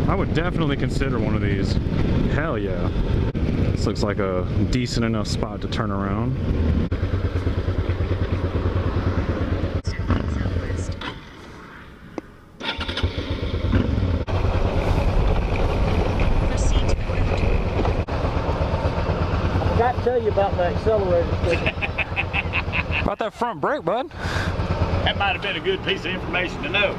I would definitely consider one of these. Hell yeah. This looks like a decent enough spot to turn around. Got to tell you about the accelerator stick. About that front brake, bud. That might have been a good piece of information to know.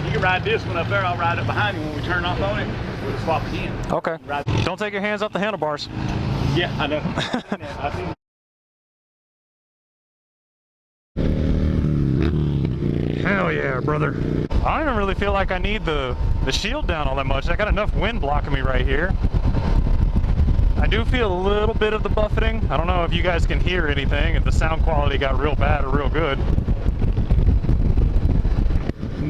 You can ride this one up there, I'll ride it behind you when we turn off on it. We'll swap again. Okay. Don't take your hands off the handlebars. Yeah, I know. I see. Hell yeah, brother. I don't even really feel like I need the shield down all that much. I got enough wind blocking me right here. I do feel a little bit of the buffeting. I don't know if you guys can hear anything, if the sound quality got real bad or real good.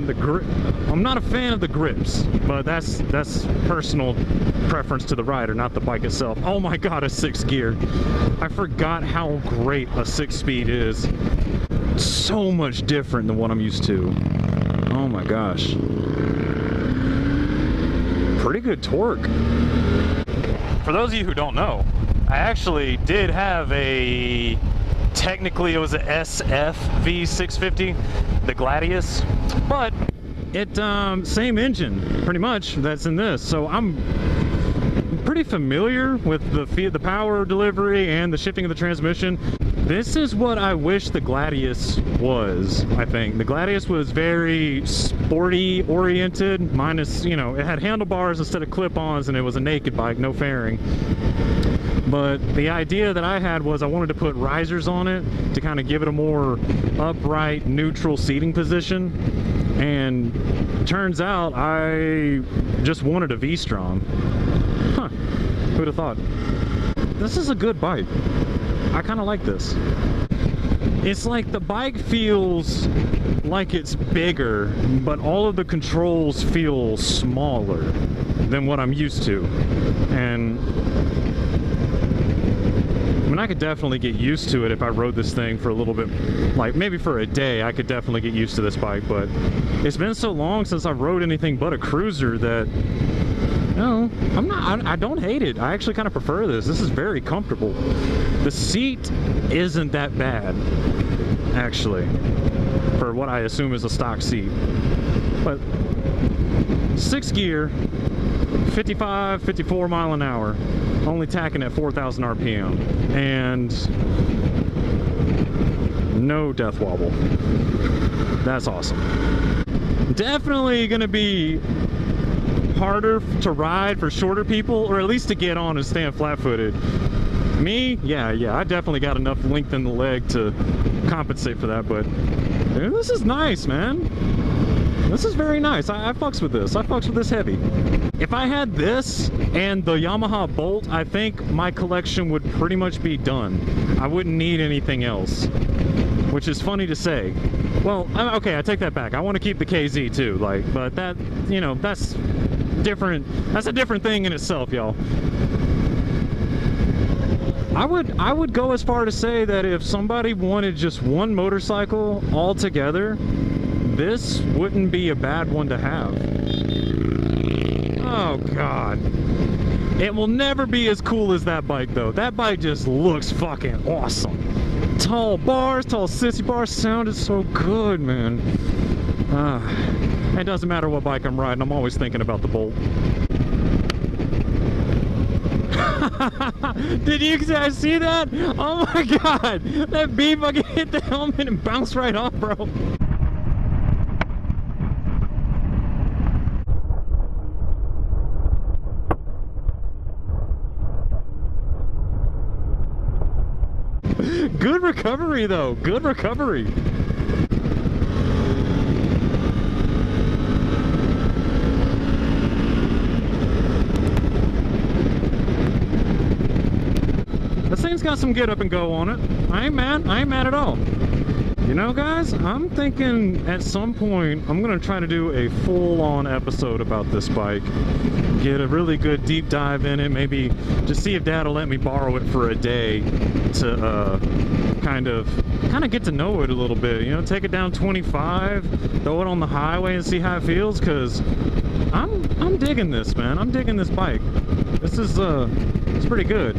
The grip, I'm not a fan of the grips, but that's personal preference to the rider, not the bike itself. Oh my god, a 6th gear. I forgot how great a 6-speed is. So much different than what I'm used to. Oh my gosh. Pretty good torque. For those of you who don't know, I actually did have a, technically it was a SF V650, the Gladius, but it, same engine, pretty much, that's in this. So I'm pretty familiar with the power delivery and the shifting of the transmission. This is what I wish the Gladius was, I think. The Gladius was very sporty oriented, minus, you know, it had handlebars instead of clip-ons, and it was a naked bike, no fairing. But the idea that I had was I wanted to put risers on it to kind of give it a more upright, neutral seating position. And turns out I just wanted a V-Strom. Huh, who'd have thought? This is a good bike. I kind of like this. It's like the bike feels like it's bigger, but all of the controls feel smaller than what I'm used to. And I mean, I could definitely get used to it if I rode this thing for a little bit, like maybe for a day. I could definitely get used to this bike, but it's been so long since I've rode anything but a cruiser that, no, I don't hate it. I actually kind of prefer this. This is very comfortable. The seat isn't that bad, actually, for what I assume is a stock seat. But 6th gear, 55, 54 mile an hour, only tacking at 4,000 RPM, and no death wobble. That's awesome. Definitely gonna be harder to ride for shorter people, or at least to get on and stand flat-footed. Me, yeah, I definitely got enough length in the leg to compensate for that, but dude, this is nice, man. This is very nice. I fucks with this. I fucks with this heavy. If I had this and the Yamaha Bolt, I think my collection would pretty much be done. I wouldn't need anything else, which is funny to say. Well, okay, I take that back. I want to keep the KZ too, like, but that, you know, that's different. That's a different thing in itself, y'all. I would go as far to say that if somebody wanted just one motorcycle altogether, this wouldn't be a bad one to have. Oh god. It will never be as cool as that bike though. That bike just looks fucking awesome. Tall bars, tall sissy bars, sounded so good, man. It doesn't matter what bike I'm riding, I'm always thinking about the Bolt. Did you guys see that? Oh my god! That beam fucking hit the helmet and bounced right off, bro. Good recovery though, good recovery. This thing's got some get up and go on it. I ain't mad at all. You know, guys, I'm thinking at some point I'm gonna try to do a full-on episode about this bike. Get a really good deep dive in it, maybe just see if Dad will let me borrow it for a day to kind of get to know it a little bit. You know, take it down 25, throw it on the highway and see how it feels, because I'm digging this, man. I'm digging this bike. This is it's pretty good.